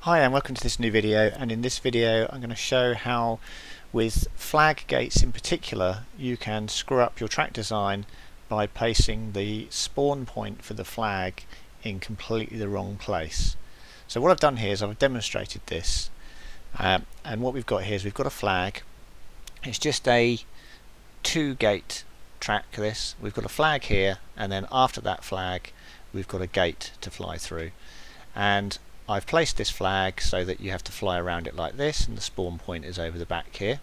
Hi and welcome to this new video, and in this video I'm going to show how with flag gates in particular you can screw up your track design by placing the spawn point for the flag in completely the wrong place. So what I've done here is I've demonstrated this, and what we've got here is we've got a flag. It's just a 2-gate track. We've got a flag here, and then after that flag we've got a gate to fly through, and I've placed this flag so that you have to fly around it like this, and the spawn point is over the back here,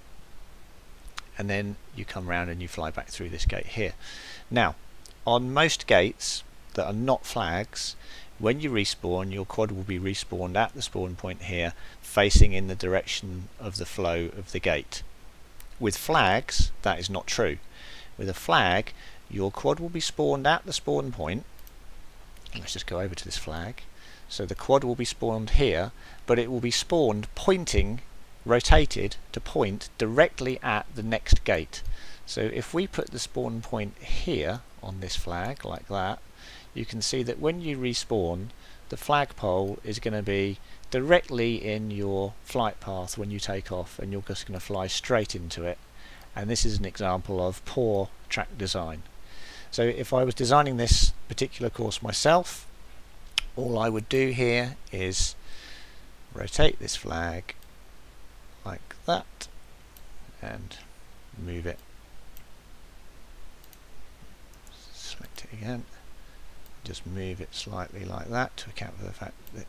and then you come around and you fly back through this gate here. Now on most gates that are not flags, when you respawn, your quad will be respawned at the spawn point here, facing in the direction of the flow of the gate. With flags that is not true. With a flag your quad will be spawned at the spawn point. Let's just go over to this flag. So the quad will be spawned here, but it will be spawned pointing, rotated to point directly at the next gate. So if we put the spawn point here on this flag like that, you can see that when you respawn, the flagpole is going to be directly in your flight path when you take off, and you're just going to fly straight into it. And this is an example of poor track design. So if I was designing this particular course myself, all I would do here is rotate this flag like that and move it. Select it again. Just move it slightly like that to account for the fact that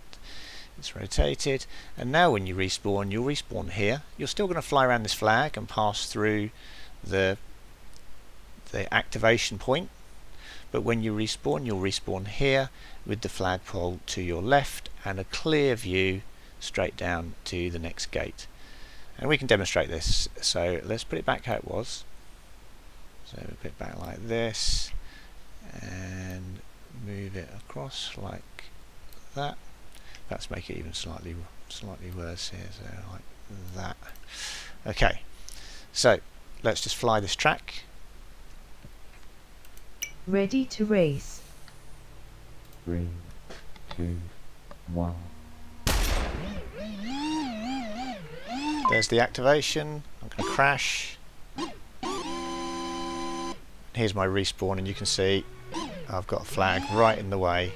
it's rotated. And now when you respawn, you'll respawn here. You're still going to fly around this flag and pass through the activation point. But when you respawn, you'll respawn here with the flagpole to your left and a clear view straight down to the next gate. And we can demonstrate this. So let's put it back how it was. So we put it back like this and move it across like that. Let's make it even slightly worse here, so like that. Okay, so let's just fly this track. Ready to race. 3, 2, 1. There's the activation. I'm going to crash. Here's my respawn, and you can see I've got a flag right in the way.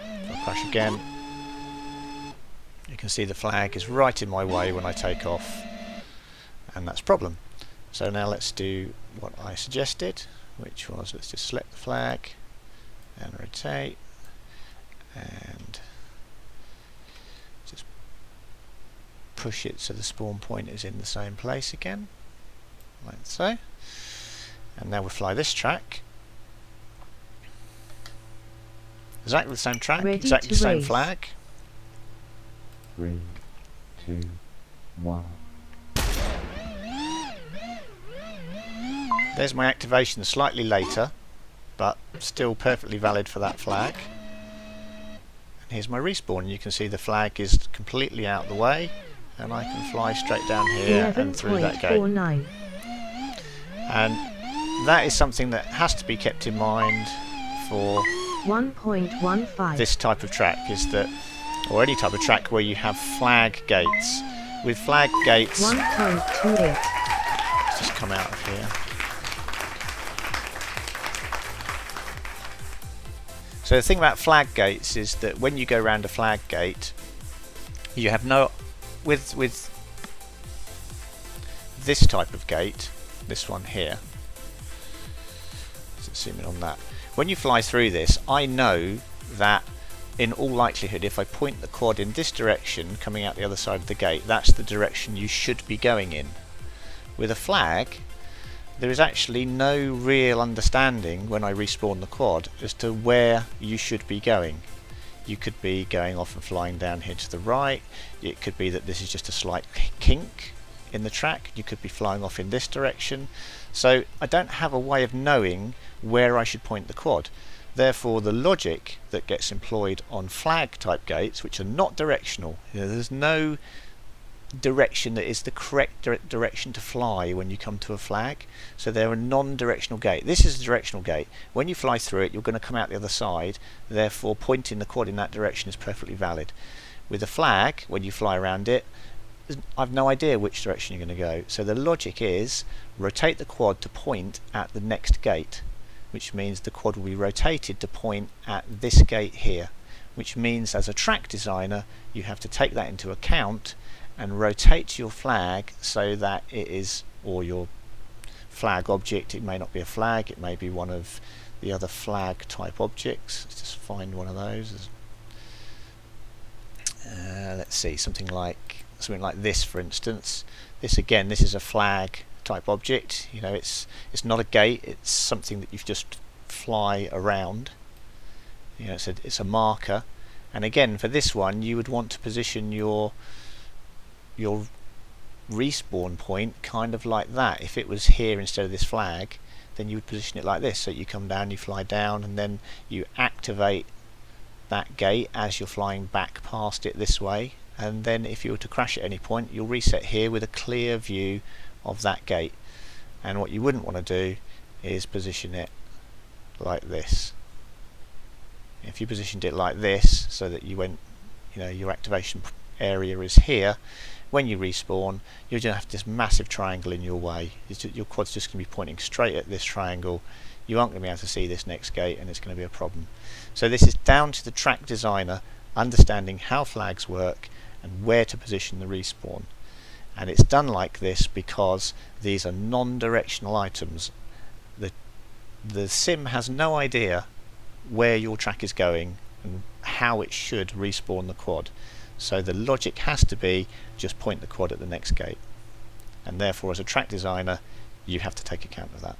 If I crash again, you can see the flag is right in my way when I take off, and that's a problem. So now let's do what I suggested, which was let's just select the flag and rotate and just push it so the spawn point is in the same place again, like so. And now we'll fly this track. Exactly the same track, Ready exactly to the same race. flag. 3, 2, 1. There's my activation slightly later, but still perfectly valid for that flag. And here's my respawn. You can see the flag is completely out of the way, and I can fly straight down here and through that gate. 11.49. And that is something that has to be kept in mind for 1.15. this type of track, is that, or any type of track where you have flag gates. With flag gates, 1.28. let's just come out of here. So the thing about flag gates is that when you go around a flag gate, you have no, with this type of gate, this one here, let's zoom in on that. When you fly through this, I know that in all likelihood if I point the quad in this direction coming out the other side of the gate, that's the direction you should be going in. With a flag, there is actually no real understanding when I respawn the quad as to where you should be going. You could be going off and flying down here to the right. It could be that this is just a slight kink in the track. You could be flying off in this direction. So I don't have a way of knowing where I should point the quad. Therefore the logic that gets employed on flag type gates, which are not directional, there's no direction that is the correct direction to fly when you come to a flag. So they're a non-directional gate. This is a directional gate. When you fly through it, you're going to come out the other side, therefore pointing the quad in that direction is perfectly valid. With a flag, when you fly around it, I've no idea which direction you're going to go. So the logic is rotate the quad to point at the next gate, which means the quad will be rotated to point at this gate here, which means as a track designer you have to take that into account and rotate your flag so that it is, or your flag object, it may not be a flag, it may be one of the other flag type objects. Let's just find one of those. Let's see, something like this, for instance. This again, this is a flag type object. You know, it's not a gate, it's something that you just fly around. You know, it's a marker. And again, for this one you would want to position your respawn point kind of like that. If it was here instead of this flag, then you would position it like this. So you come down, you fly down, and then you activate that gate as you're flying back past it this way, and then if you were to crash at any point, you'll reset here with a clear view of that gate. And what you wouldn't want to do is position it like this. If you positioned it like this so that you went, you know, your activation area is here, when you respawn you're going to have this massive triangle in your way. Your quad's just going to be pointing straight at this triangle. You aren't going to be able to see this next gate, and it's going to be a problem. So this is down to the track designer understanding how flags work and where to position the respawn. And it's done like this because these are non-directional items. The sim has no idea where your track is going and how it should respawn the quad. So the logic has to be just point the quad at the next gate. And therefore, as a track designer, you have to take account of that.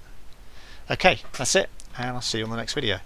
Okay, that's it, and I'll see you on the next video.